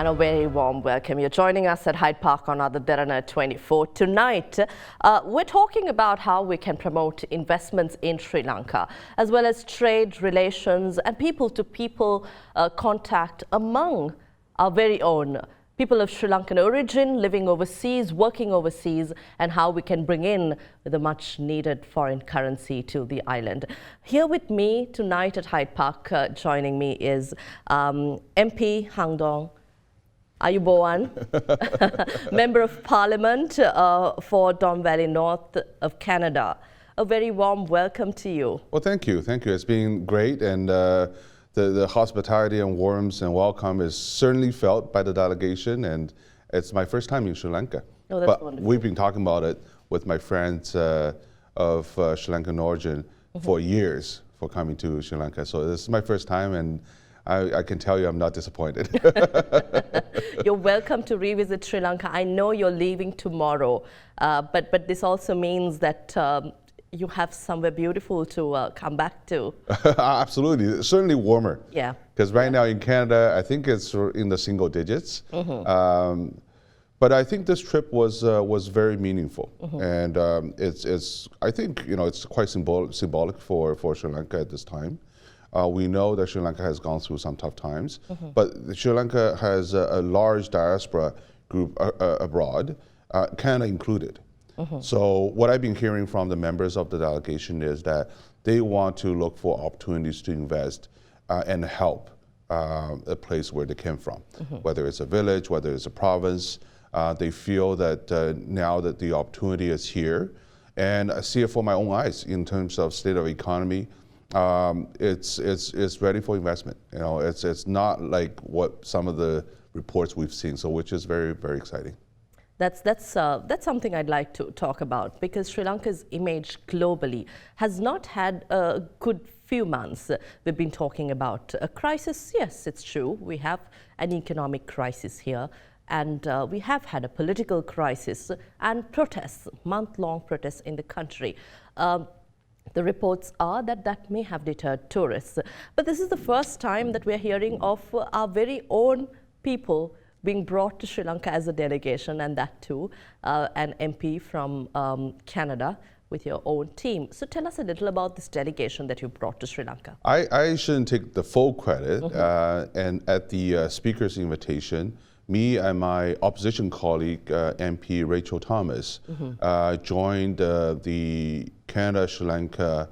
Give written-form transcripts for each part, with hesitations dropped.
And a very warm welcome. You're joining us at Hyde Park on Ada Derana 24. Tonight, we're talking about how we can promote investments in Sri Lanka, as well as trade relations and people-to-people contact among our very own people of Sri Lankan origin, living overseas, working overseas, and how we can bring in the much needed foreign currency to the island. Here with me tonight at Hyde Park, joining me is MP Hangdong Ayubowan, Member of Parliament for Don Valley North of Canada. A very warm welcome to you. Well, thank you. Thank you. It's been great, and the hospitality and warmth and welcome is certainly felt by the delegation, and it's my first time in Sri Lanka. Oh, that's but wonderful. We've been talking about it with my friends of Sri Lankan origin for years for coming to Sri Lanka. So this is my first time, and I can tell you I'm not disappointed. You're welcome to revisit Sri Lanka. I know you're leaving tomorrow, but this also means that you have somewhere beautiful to come back to. Absolutely, it's certainly warmer. Yeah. Because right now in Canada, I think it's in the single digits. But I think this trip was very meaningful, and I think it's quite symbolic for Sri Lanka at this time. We know that Sri Lanka has gone through some tough times, but Sri Lanka has a large diaspora group abroad, Canada included. So what I've been hearing from the members of the delegation is that they want to look for opportunities to invest and help a place where they came from, whether it's a village, whether it's a province. They feel that now that the opportunity is here, and I see it for my own eyes in terms of state of economy. It's ready for investment. It's not like what some of the reports we've seen, so which is very, very exciting. That's something I'd like to talk about, because Sri Lanka's image globally has not had a good few months. We've been talking about a crisis. Yes, it's true. We have an economic crisis here, and we have had a political crisis and protests, month-long protests in the country. The reports are that that may have deterred tourists. But this is the first time that we're hearing of our very own people being brought to Sri Lanka as a delegation, and that too, an MP from Canada with your own team. So tell us a little about this delegation that you brought to Sri Lanka. I shouldn't take the full credit, and at the speaker's invitation, me and my opposition colleague, MP Rachel Thomas, joined the Canada-Sri Lanka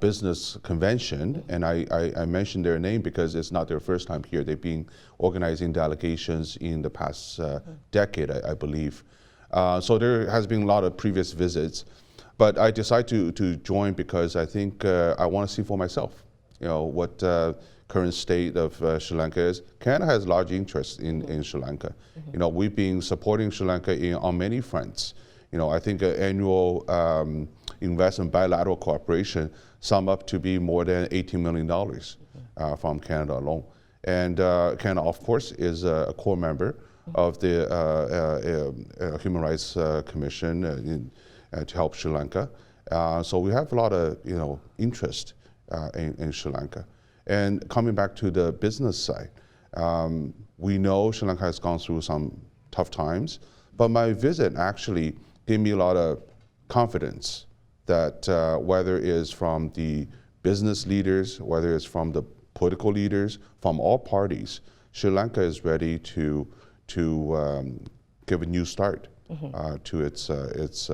Business Convention, and I mentioned their name because it's not their first time here. They've been organizing delegations in the past decade, I believe. So there has been a lot of previous visits, but I decided to join because I think I want to see for myself, what current state of Sri Lanka is. Canada has large interest in Sri Lanka. We've been supporting Sri Lanka on many fronts. I think annual investment bilateral cooperation sum up to be more than $18 million from Canada alone. And Canada, of course, is a core member of the Human Rights Commission to help Sri Lanka. So we have a lot of interest in Sri Lanka. And coming back to the business side, we know Sri Lanka has gone through some tough times, but my visit actually gave me a lot of confidence that whether it is from the business leaders, whether it's from the political leaders, from all parties, Sri Lanka is ready to give a new start to its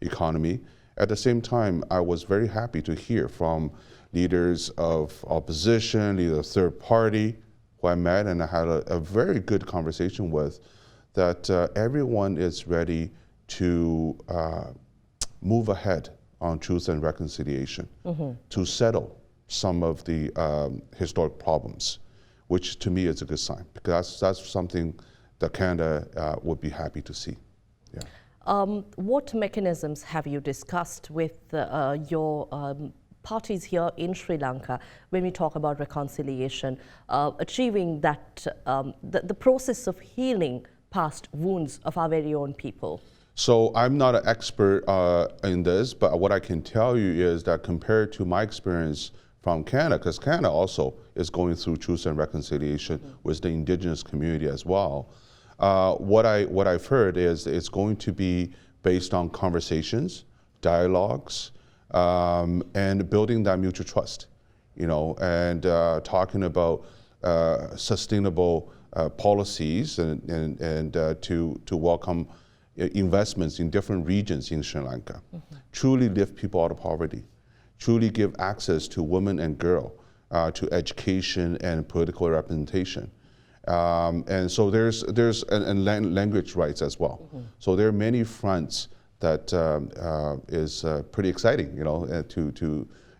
economy. At the same time, I was very happy to hear from leaders of opposition, leaders of third party, who I met and I had a very good conversation with, that everyone is ready to move ahead on truth and reconciliation, to settle some of the historic problems, which to me is a good sign, because that's something that Canada would be happy to see. Yeah. What mechanisms have you discussed with your parties here in Sri Lanka when we talk about reconciliation, achieving that, the process of healing past wounds of our very own people? So I'm not an expert in this, but what I can tell you is that compared to my experience from Canada, because Canada also is going through truth and reconciliation with the Indigenous community as well. What I've heard is it's going to be based on conversations, dialogues, and building that mutual trust, and talking about sustainable policies and to welcome investments in different regions in Sri Lanka, truly lift people out of poverty, truly give access to women and girls to education and political representation. And so there's language rights as well. So there are many fronts that is pretty exciting,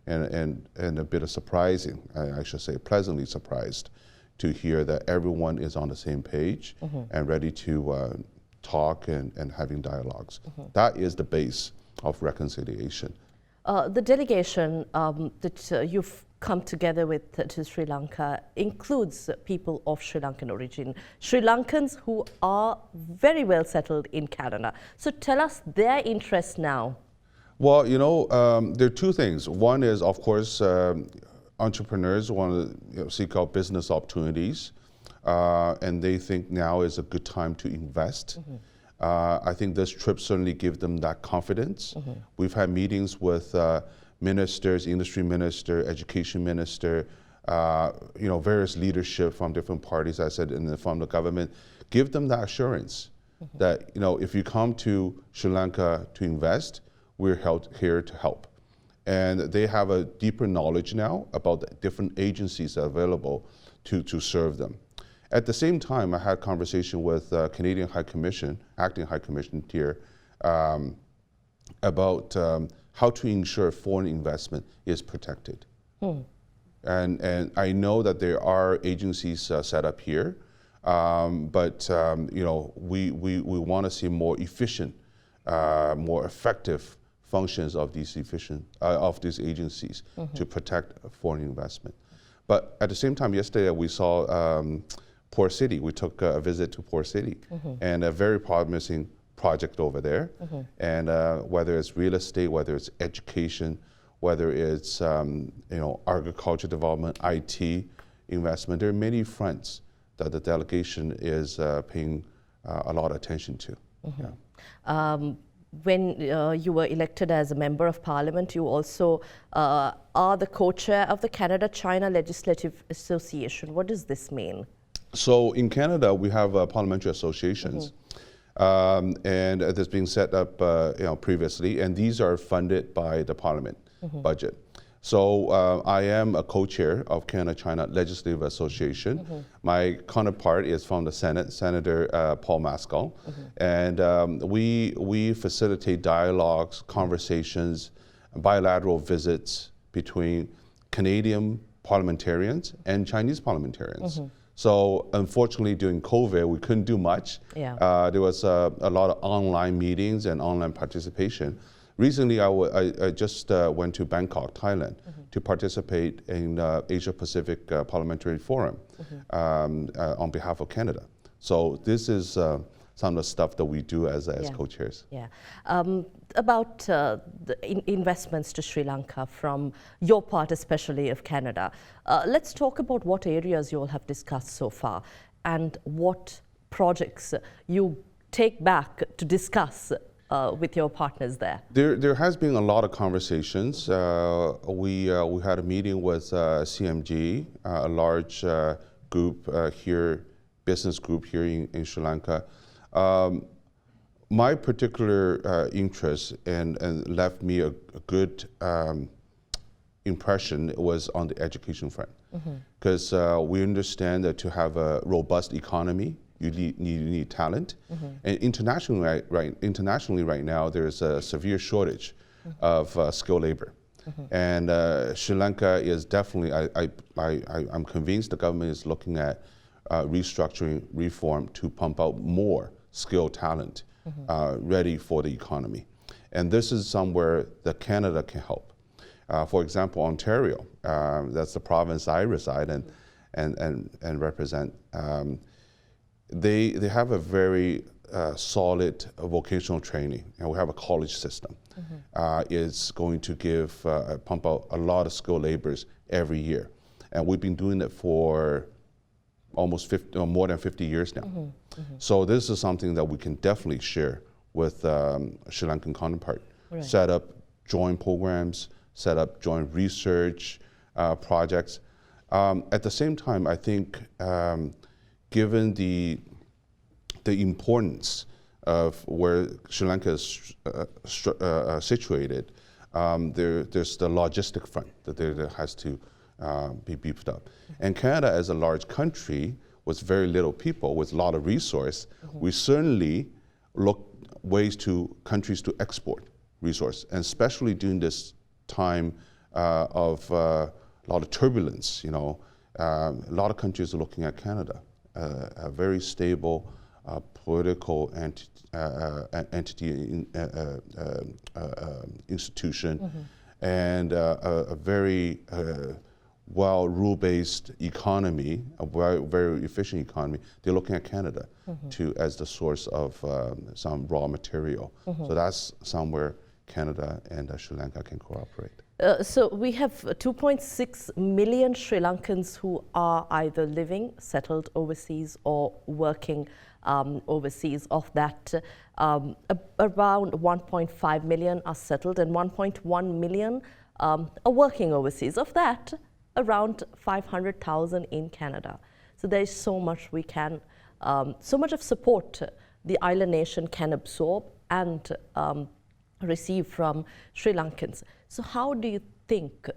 and a bit of surprising, I should say, pleasantly surprised to hear that everyone is on the same page and ready to talk and having dialogues. That is the base of reconciliation. The delegation that you've come together with to Sri Lanka includes people of Sri Lankan origin, Sri Lankans who are very well settled in Canada. So tell us their interest now. Well, there are two things. One is, of course, entrepreneurs want to seek out business opportunities, and they think now is a good time to invest. I think this trip certainly gives them that confidence. We've had meetings with ministers, industry minister, education minister, various leadership from different parties, I said, from the government. Give them that assurance that, if you come to Sri Lanka to invest, we're here to help. And they have a deeper knowledge now about the different agencies that are available to serve them. At the same time, I had a conversation with Canadian High Commission, Acting High Commission here, about how to ensure foreign investment is protected. And I know that there are agencies set up here, but we want to see more efficient, more effective functions of these agencies to protect foreign investment. But at the same time, yesterday we saw Port City. We took a visit to Port City, and a very promising project over there. And whether it's real estate, whether it's education, whether it's agriculture development, IT investment, there are many fronts that the delegation is paying a lot of attention to. When you were elected as a member of parliament, you also are the co-chair of the Canada-China Legislative Association. What does this mean? So in Canada, we have parliamentary associations, and that's being set up previously, and these are funded by the parliament budget. So I am a co-chair of Canada-China Legislative Association. My counterpart is from the Senate, Senator Paul Maskell, and we facilitate dialogues, conversations, bilateral visits between Canadian parliamentarians and Chinese parliamentarians. So unfortunately, during COVID, we couldn't do much. There was a lot of online meetings and online participation. Recently, I just went to Bangkok, Thailand, to participate in Asia Pacific Parliamentary Forum on behalf of Canada. So this is some of the stuff that we do as co-chairs. About the investments to Sri Lanka from your part, especially of Canada. Let's talk about what areas you all have discussed so far and what projects you take back to discuss with your partners there. There has been a lot of conversations. We had a meeting with CMG, a large group here, business group here in Sri Lanka. My particular interest and left me a good impression was on the education front, because we understand that to have a robust economy, you need talent, and internationally right now there's a severe shortage of skilled labor, and Sri Lanka is definitely. I'm convinced the government is looking at restructuring, reform to pump out more skilled talent ready for the economy. And this is somewhere that Canada can help. For example, Ontario, that's the province I reside and represent. They have a very solid vocational training, and we have a college system. Is going to pump out a lot of skilled laborers every year, and we've been doing it for almost more than 50 years now. So this is something that we can definitely share with Sri Lankan counterpart. Right. Set up joint programs, set up joint research projects. At the same time, I think given the importance of where Sri Lanka is situated, there's the logistic front that has to be beefed up. And Canada, as a large country with very little people, with a lot of resource, we certainly look ways to countries to export resource, and especially during this time of a lot of turbulence. You know, a lot of countries are looking at Canada, a very stable political entity, institution, and a very well rule-based economy, a very efficient economy. They're looking at Canada as the source of some raw material. So that's somewhere Canada and Sri Lanka can cooperate. So we have 2.6 million Sri Lankans who are either living, settled overseas, or working overseas. Of that, around 1.5 million are settled and 1.1 million are working overseas. Of that, around 500,000 in Canada. So there is so much we can, so much of support the island nation can absorb and receive from Sri Lankans. So how do you think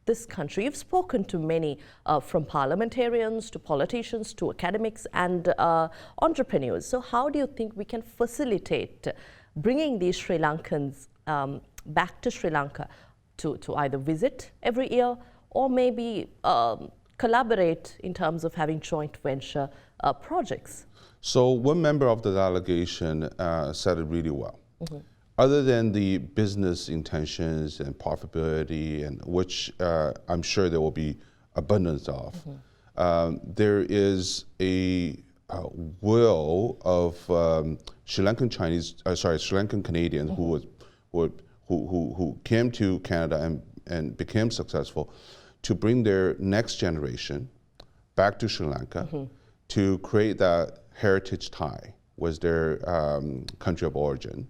this country, you've spoken to many from parliamentarians to politicians to academics and entrepreneurs. So how do you think we can facilitate bringing these Sri Lankans back to Sri Lanka to either visit every year or maybe collaborate in terms of having joint venture projects? So one member of the delegation said it really well. Other than the business intentions and profitability, and which I'm sure there will be abundance of, there is a will of Sri Lankan Canadians who came to Canada and became successful, to bring their next generation back to Sri Lanka to create that heritage tie with their country of origin.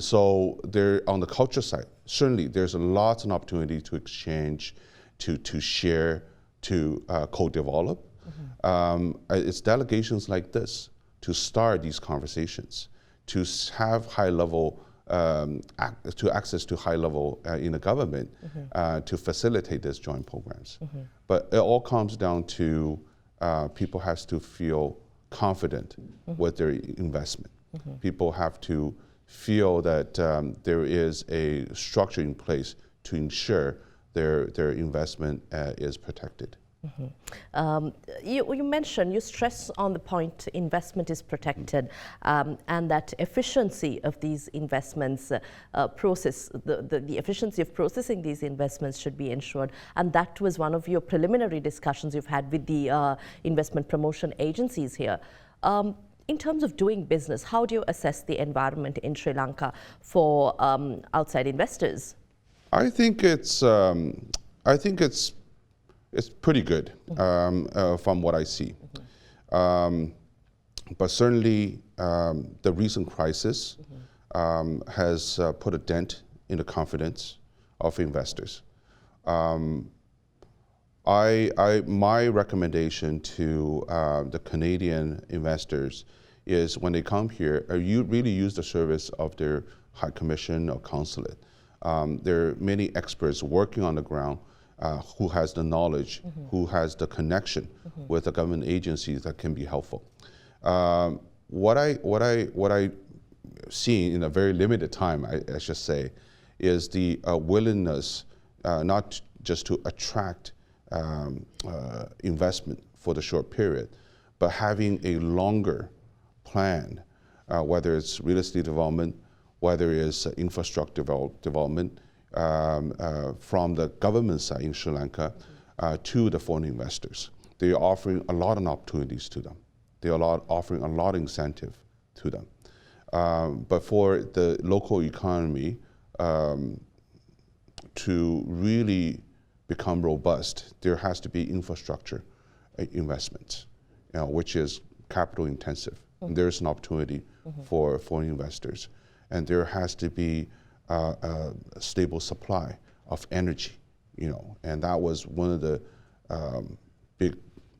So there, on the culture side, certainly there's lots of opportunity to exchange, to share, to co-develop. It's delegations like this to start these conversations, to have high-level, to access to high level in the government to facilitate these joint programs. But it all comes down to people have to feel confident with their investment. People have to feel that there is a structure in place to ensure their investment is protected. You mentioned, you stress on the point investment is protected and that efficiency of these investments, the efficiency of processing these investments should be ensured, and that was one of your preliminary discussions you've had with the investment promotion agencies here. In terms of doing business, how do you assess the environment in Sri Lanka for outside investors? I think it's pretty good from what I see. But certainly the recent crisis has put a dent in the confidence of investors. My recommendation to the Canadian investors is when they come here, you really use the service of their High Commission or consulate. There are many experts working on the ground who has the knowledge, who has the connection with the government agencies that can be helpful. What I see in a very limited time, I should say, is the willingness not just to attract investment for the short period, but having a longer plan, whether it's real estate development, whether it's infrastructure development, from the government side in Sri Lanka to the foreign investors. They are offering a lot of opportunities to them. They are offering a lot of incentive to them. But for the local economy to really become robust, there has to be infrastructure investments, which is capital intensive. And there's an opportunity for foreign investors. And there has to be a stable supply of energy, and that was one of the big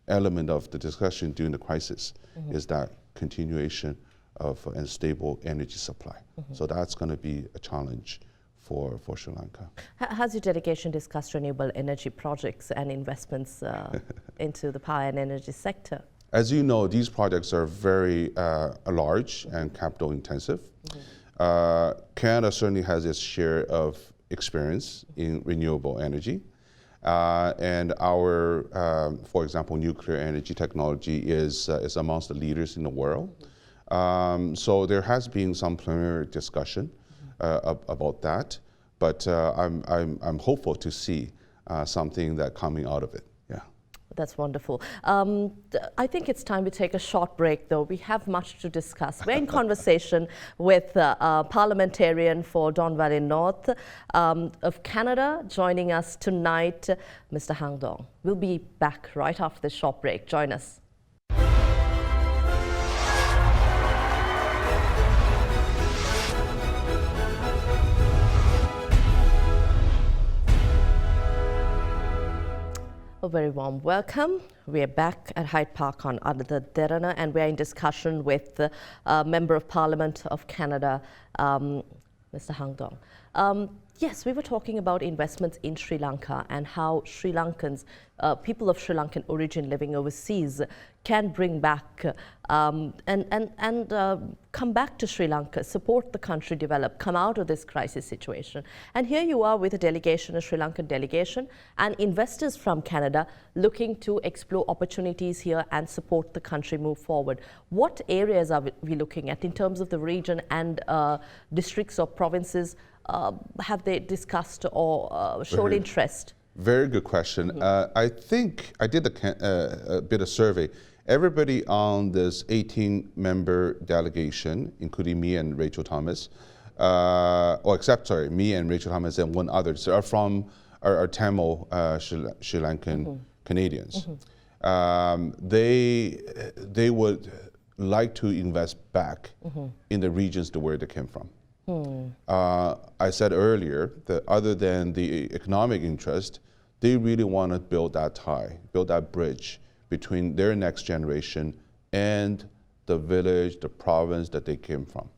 element of the discussion during the crisis, is that continuation of a stable energy supply. So that's going to be a challenge for Sri Lanka. Has your delegation discussed renewable energy projects and investments into the power and energy sector? As you know, these projects are very large and capital intensive. Canada certainly has its share of experience in renewable energy. And our, for example, nuclear energy technology is amongst the leaders in the world. So there has been some preliminary discussion about that, but I'm hopeful to see something that coming out of it. Yeah. That's wonderful. I think it's time we take a short break, though. We have much to discuss. We're in conversation with a parliamentarian for Don Valley North of Canada, joining us tonight, Mr. Hang Dong. We'll be back right after this short break. Join us. A very warm welcome. We are back at Hyde Park on Ada Derana, and we are in discussion with the Member of Parliament of Canada, Mr. Hang Dong. Yes, we were talking about investments in Sri Lanka and how Sri Lankans, people of Sri Lankan origin living overseas, can bring back and come back to Sri Lanka, support the country develop, come out of this crisis situation. And here you are with a delegation, a Sri Lankan delegation, and investors from Canada looking to explore opportunities here and support the country move forward. What areas are we looking at in terms of the region and districts or provinces? Have they discussed or showed interest? Very good question. I think I did a bit of survey. Everybody on this 18-member delegation, including me and Rachel Thomas, me and Rachel Thomas and one other, are from our Tamil Sri Lankan Canadians. They would like to invest back in the regions to where they came from. I said earlier that other than the economic interest, they really want to build that tie, build that bridge between their next generation and the village, the province that they came from.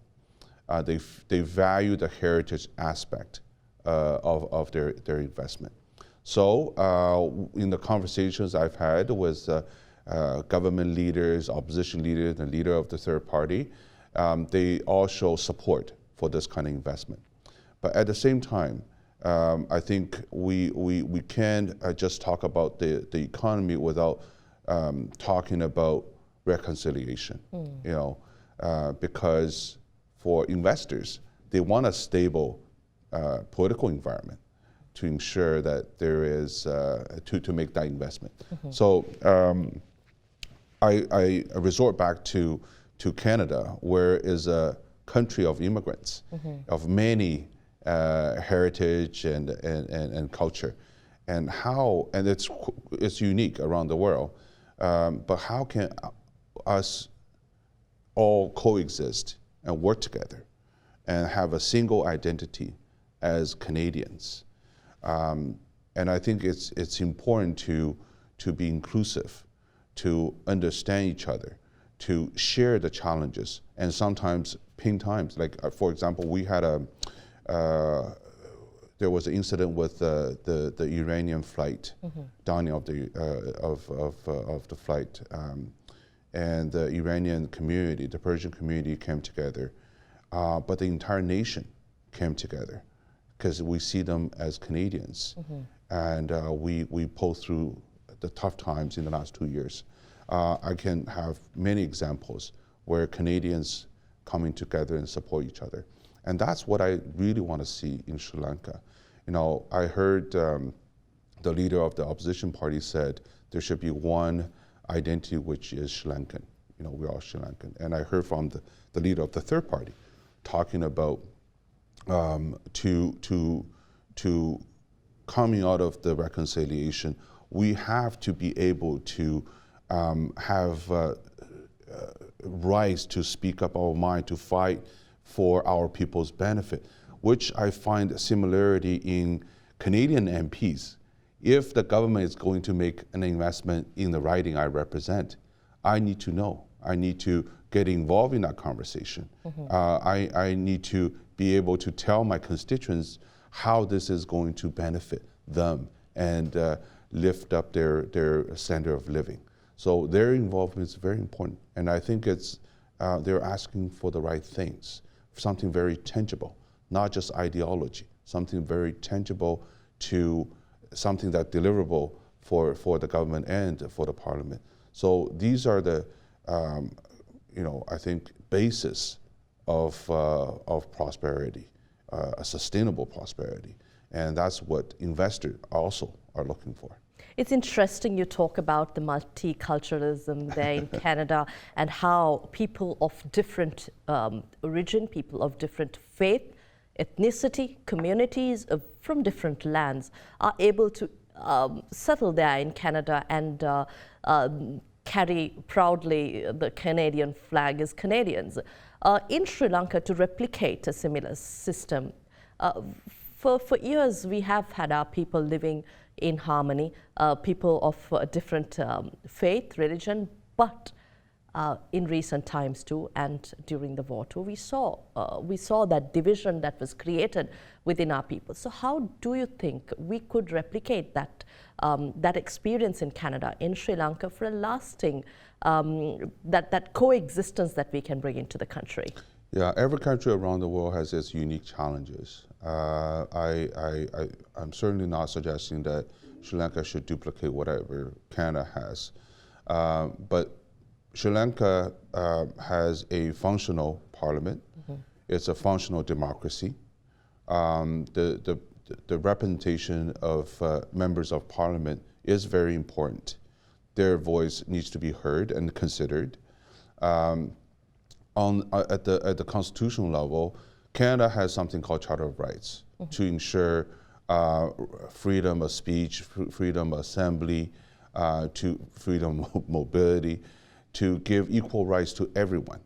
They value the heritage aspect of their investment. So in the conversations I've had with government leaders, opposition leaders, and leader of the third party, they all show support for this kind of investment. But at the same time, I think we can't just talk about the economy without talking about reconciliation, because for investors, they want a stable political environment to ensure that there is, to make that investment. So I resort back to Canada, where is a country of immigrants, of many heritage and culture, and it's unique around the world. But how can us all coexist and work together and have a single identity as Canadians? And I think it's important to be inclusive, to understand each other, to share the challenges, and sometimes pain times. Like for example, we had there was an incident with the Iranian flight, downing of the flight, and the Iranian community, the Persian community came together, but the entire nation came together because we see them as Canadians, and we pulled through the tough times in the last 2 years. I can have many examples where Canadians coming together and support each other. And that's what I really want to see in Sri Lanka. I heard the leader of the opposition party said there should be one identity, which is Sri Lankan. we're all Sri Lankan. And I heard from the leader of the third party talking about to coming out of the reconciliation, we have to be able to have rights to speak up our mind, to fight for our people's benefit, which I find similarity in Canadian MPs. If the government is going to make an investment in the riding I represent, I need to know. I need to get involved in that conversation. I need to be able to tell my constituents how this is going to benefit them and lift up their standard of living. So their involvement is very important. And I think they're asking for the right things, something very tangible, not just ideology, something very tangible to something that's deliverable for the government and for the parliament. So these are the, I think, basis of prosperity, a sustainable prosperity. And that's what investors also are looking for. It's interesting you talk about the multiculturalism there in Canada and how people of different origin, people of different faith, ethnicity, communities from different lands are able to settle there in Canada and carry proudly the Canadian flag as Canadians. In Sri Lanka, to replicate a similar system, for years we have had our people living in harmony, people of different faith, religion, but in recent times too, and during the war too, we saw that division that was created within our people. So how do you think we could replicate that that experience in Canada, in Sri Lanka, for a lasting that coexistence that we can bring into the country? Yeah, every country around the world has its unique challenges. I'm certainly not suggesting that Sri Lanka should duplicate whatever Canada has, but Sri Lanka has a functional parliament. It's a functional democracy. The representation of members of parliament is very important. Their voice needs to be heard and considered. At the constitutional level, Canada has something called Charter of Rights to ensure freedom of speech, freedom of assembly, to freedom of mobility, to give equal rights to everyone,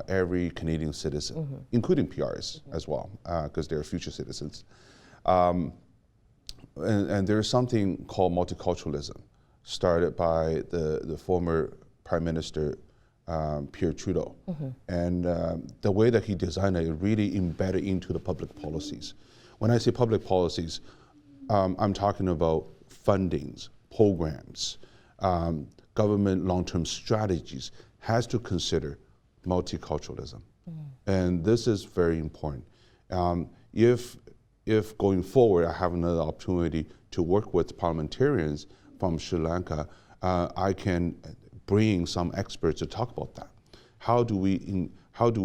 every Canadian citizen, including PRs as well, because they're future citizens. And there's something called multiculturalism, started by the former Prime Minister Pierre Trudeau. And the way that he designed it really embedded into the public policies. When I say public policies, I'm talking about fundings, programs, government long-term strategies has to consider multiculturalism. And this is very important. If going forward I have another opportunity to work with parliamentarians from Sri Lanka, I can bring some experts to talk about that. How do we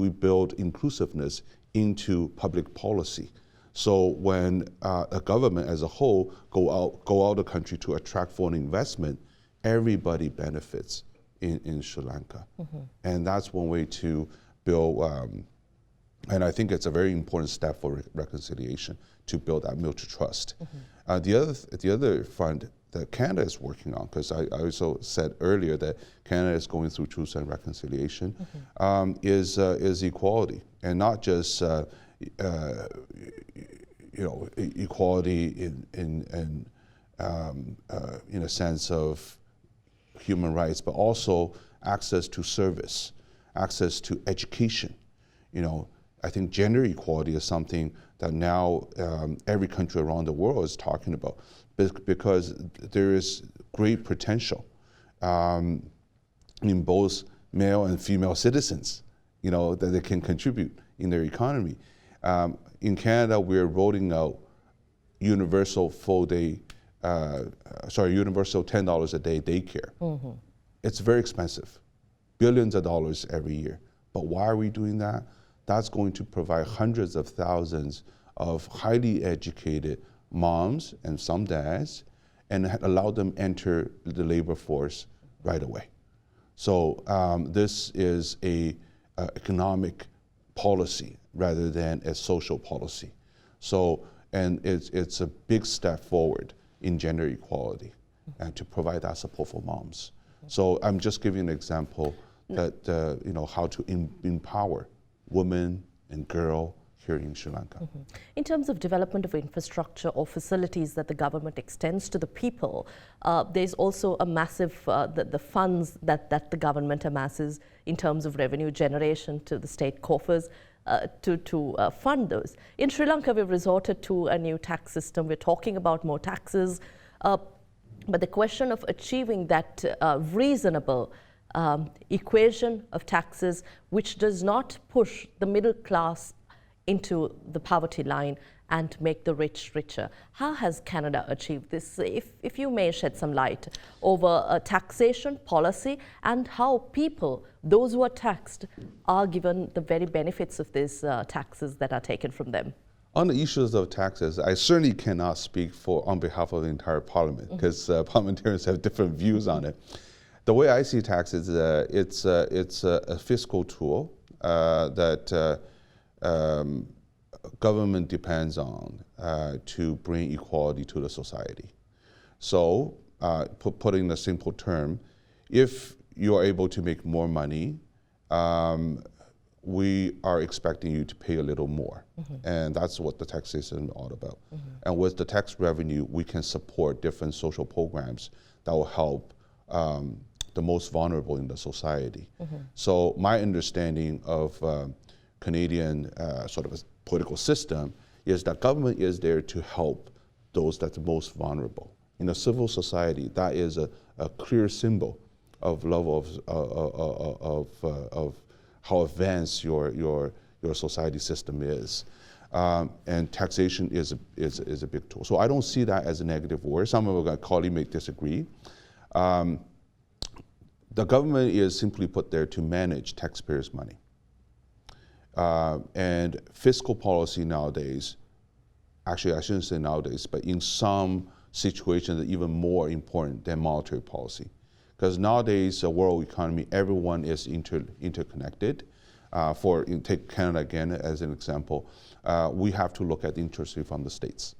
build inclusiveness into public policy? So when a government as a whole go out of the country to attract foreign investment, everybody benefits in Sri Lanka. And that's one way to build, and I think it's a very important step for reconciliation, to build that mutual trust. The other front that Canada is working on, because I also said earlier that Canada is going through truth and reconciliation, is equality, and not just equality in a sense of human rights, but also access to service, access to education. I think gender equality is something that now every country around the world is talking about, because there is great potential in both male and female citizens, that they can contribute in their economy. In Canada, we're rolling out universal universal $10 a day daycare. It's very expensive, billions of dollars every year. But why are we doing that? That's going to provide hundreds of thousands of highly educated moms and some dads, and allow them enter the labor force right away. So this is a economic policy rather than a social policy. So, and it's a big step forward in gender equality and to provide that support for moms. So I'm just giving an example that, you know, how to empower women and girls here in Sri Lanka. In terms of development of infrastructure or facilities that the government extends to the people, there's also a massive, the funds that the government amasses in terms of revenue generation to the state coffers to fund those. In Sri Lanka, we've resorted to a new tax system. We're talking about more taxes, but the question of achieving that reasonable equation of taxes, which does not push the middle class into the poverty line and make the rich richer. How has Canada achieved this? If you may shed some light over taxation policy and how people, those who are taxed, are given the very benefits of these taxes that are taken from them. On the issues of taxes, I certainly cannot speak on behalf of the entire parliament because parliamentarians have different views on it. The way I see taxes, it's a fiscal tool that government depends on to bring equality to the society. So, putting in a simple term, if you are able to make more money, we are expecting you to pay a little more. And that's what the tax system is all about. And with the tax revenue, we can support different social programs that will help the most vulnerable in the society. So my understanding of Canadian sort of a political system is that government is there to help those that are most vulnerable. In a civil society, that is a clear symbol of level of how advanced your society system is. And taxation is a big tool. So I don't see that as a negative word. Some of our colleagues may disagree. The government is simply put there to manage taxpayers' money. And fiscal policy nowadays, actually I shouldn't say nowadays, but in some situations even more important than monetary policy. Because nowadays, the world economy, everyone is interconnected. Take Canada again as an example, we have to look at interest rate from the states.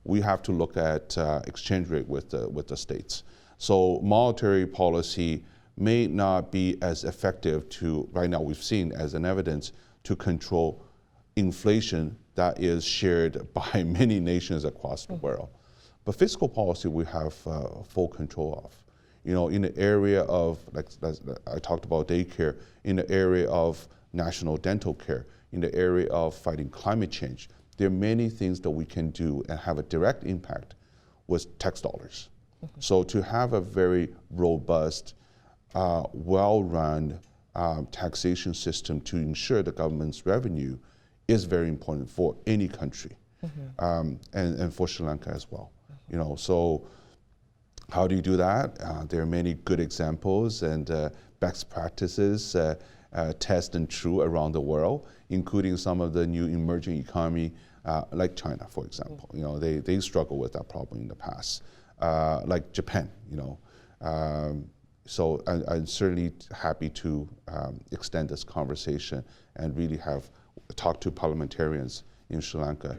We have to look at exchange rate with the states. So monetary policy may not be as effective to, right now we've seen as an evidence, to control inflation that is shared by many nations across the world. But fiscal policy we have full control of. You know, in the area of, like I talked about daycare, in the area of national dental care, in the area of fighting climate change, there are many things that we can do and have a direct impact with tax dollars. So to have a very robust, well-run taxation system to ensure the government's revenue is very important for any country, and for Sri Lanka as well. You know, so how do you do that? There are many good examples and best practices, test and true around the world, including some of the new emerging economy, like China, for example. You know, they struggle with that problem in the past, like Japan. You know, so I'm certainly happy to extend this conversation and really talk to parliamentarians in Sri Lanka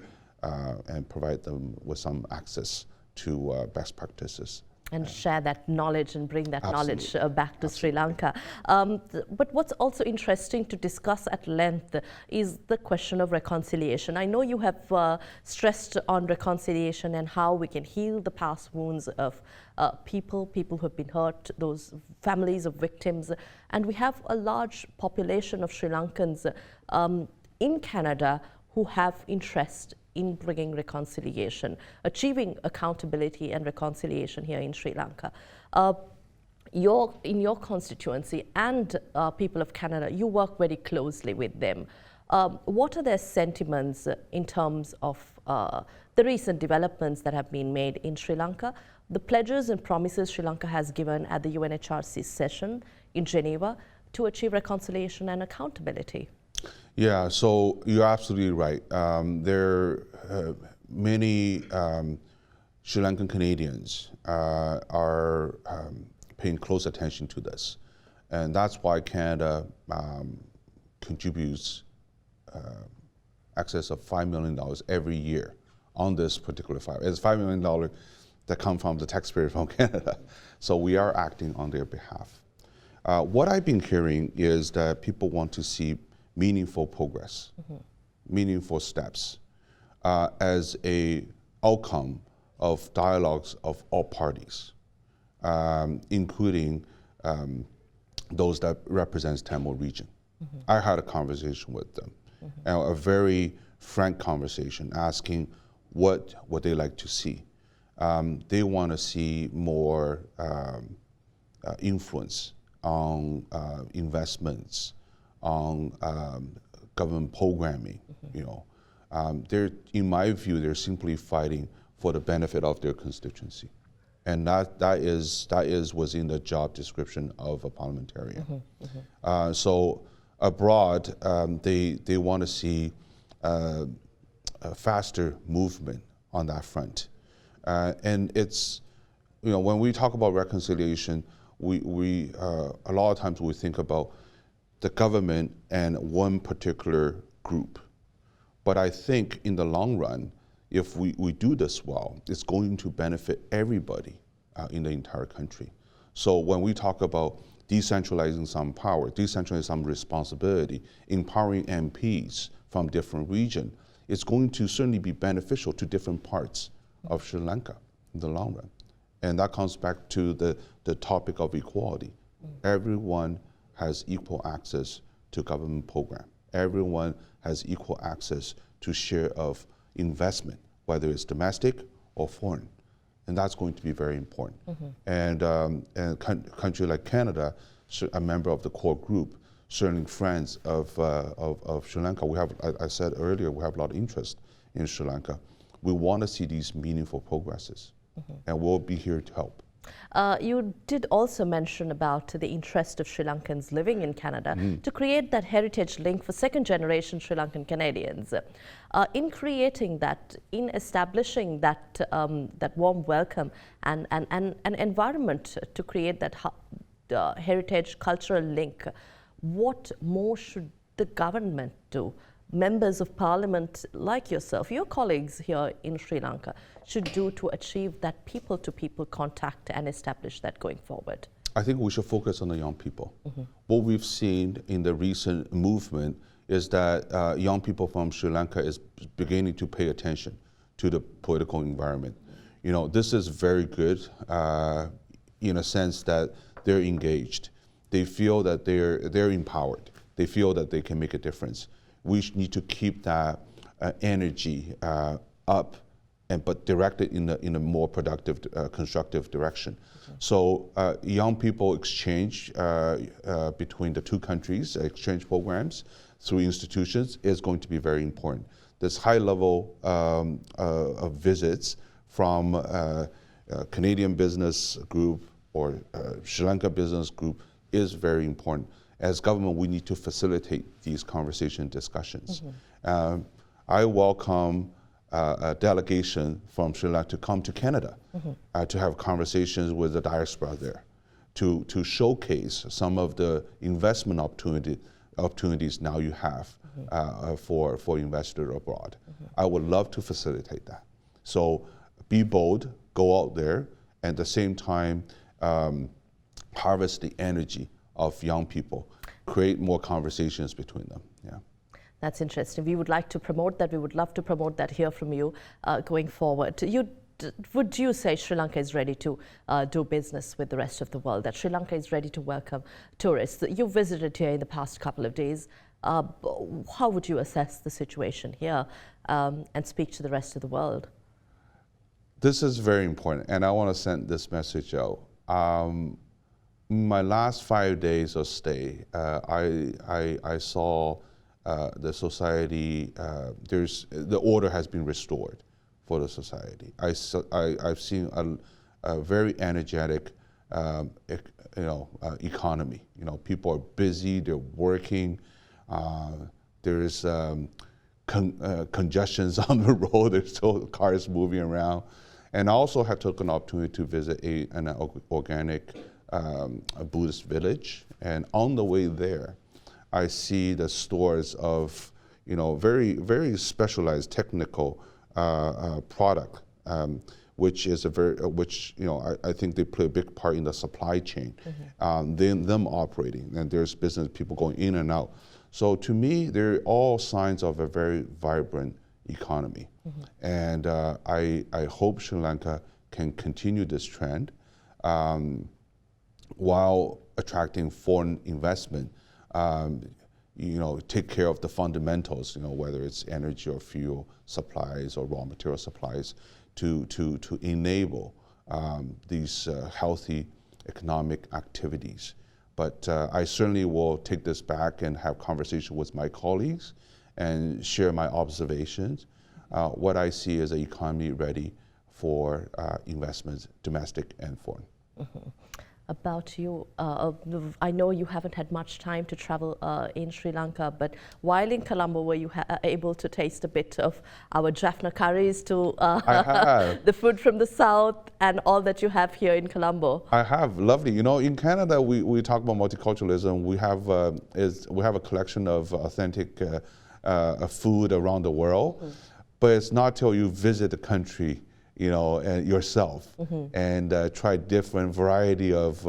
and provide them with some access to best practices. And share that knowledge and bring that knowledge back to Sri Lanka. But what's also interesting to discuss at length is the question of reconciliation. I know you have stressed on reconciliation and how we can heal the past wounds of people who have been hurt, those families of victims. And we have a large population of Sri Lankans in Canada who have interest in bringing reconciliation, achieving accountability and reconciliation here in Sri Lanka. In your constituency and people of Canada, you work very closely with them. What are their sentiments in terms of the recent developments that have been made in Sri Lanka, the pledges and promises Sri Lanka has given at the UNHRC session in Geneva to achieve reconciliation and accountability? Yeah, so you're absolutely right. There are many Sri Lankan Canadians are paying close attention to this. And that's why Canada contributes excess of $5 million every year on this particular file. It's $5 million that come from the taxpayer from Canada. So we are acting on their behalf. What I've been hearing is that people want to see meaningful progress, meaningful steps as a outcome of dialogues of all parties, including those that represents Tamil region. I had a conversation with them, and a very frank conversation, asking what would they like to see. They want to see more influence on investments, on government programming. They're, in my view, they're simply fighting for the benefit of their constituency, and that is within the job description of a parliamentarian. So abroad, they want to see a faster movement on that front, and it's, when we talk about reconciliation, we a lot of times we think about the government and one particular group. But I think in the long run, if we do this well, it's going to benefit everybody in the entire country. So when we talk about decentralizing some power, decentralizing some responsibility, empowering MPs from different regions, it's going to certainly be beneficial to different parts of Sri Lanka in the long run. And that comes back to the topic of equality. Everyone has equal access to government program. Everyone has equal access to share of investment, whether it's domestic or foreign. And that's going to be very important. And a country like Canada, a member of the core group, certainly friends of Sri Lanka. We have, I said earlier, we have a lot of interest in Sri Lanka. We want to see these meaningful progresses, and we'll be here to help. You did also mention about the interest of Sri Lankans living in Canada to create that heritage link for second-generation Sri Lankan Canadians. In creating that, in establishing that that warm welcome and an environment to create that heritage cultural link, what more should the government do? Members of parliament like yourself, your colleagues here in Sri Lanka, should do to achieve that people-to-people contact and establish that going forward? I think we should focus on the young people. What we've seen in the recent movement is that young people from Sri Lanka is beginning to pay attention to the political environment. This is very good in a sense that they're engaged. They feel that they're empowered. They feel that they can make a difference. We need to keep that energy up, but directed in a more productive, constructive direction. So young people exchange between the two countries, exchange programs through institutions is going to be very important. This high level of visits from Canadian business group or Sri Lanka business group is very important. As government, we need to facilitate these conversation discussions. I welcome a delegation from Sri Lanka to come to Canada to have conversations with the diaspora there, to showcase some of the investment opportunities now you have for investors abroad. I would love to facilitate that. So be bold, go out there, and at the same time harvest the energy of young people, create more conversations between them. Yeah. That's interesting. We would like to promote that. We would love to promote that, hear from you going forward. Would you say Sri Lanka is ready to do business with the rest of the world, that Sri Lanka is ready to welcome tourists? You visited here in the past couple of days. How would you assess the situation here and speak to the rest of the world? This is very important, and I want to send this message out. My last 5 days of stay, I saw the society, the order has been restored for the society. I've seen a very energetic economy. People are busy, they're working, there's congestions on the road, there's still cars moving around. And I also have taken an opportunity to visit an organic a Buddhist village, and on the way there, I see the stores of very specialized technical product, which is I think they play a big part in the supply chain. Them operating, and there's business people going in and out. So to me, they're all signs of a very vibrant economy, and I hope Sri Lanka can continue this trend while attracting foreign investment. Take care of the fundamentals, whether it's energy or fuel supplies or raw material supplies, to enable these healthy economic activities. But I certainly will take this back and have conversation with my colleagues and share my observations. What I see is an economy ready for investments, domestic and foreign. About you, I know you haven't had much time to travel in Sri Lanka, but while in Colombo, were you able to taste a bit of our Jaffna curries, to the food from the south, and all that you have here in Colombo? I have. Lovely. In Canada, we talk about multiculturalism. We have a collection of authentic food around the world, but it's not till you visit the country and yourself, and try different variety of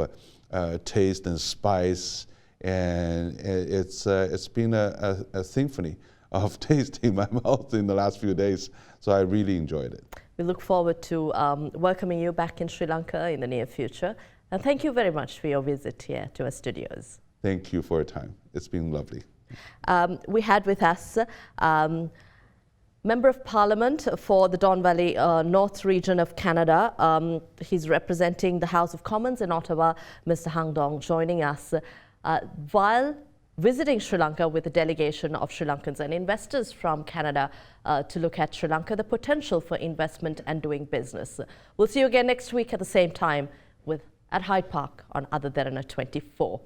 taste and spice, and it's been a symphony of taste in my mouth in the last few days. So I really enjoyed it. We look forward to welcoming you back in Sri Lanka in the near future, and thank you very much for your visit here to our studios. Thank you for your time. It's been lovely. We had with us Member of Parliament for the Don Valley North region of Canada. He's representing the House of Commons in Ottawa, Mr. Hang Dong, joining us while visiting Sri Lanka with a delegation of Sri Lankans and investors from Canada to look at Sri Lanka, the potential for investment and doing business. We'll see you again next week at the same time with At Hyde Park on AdaDerana 24.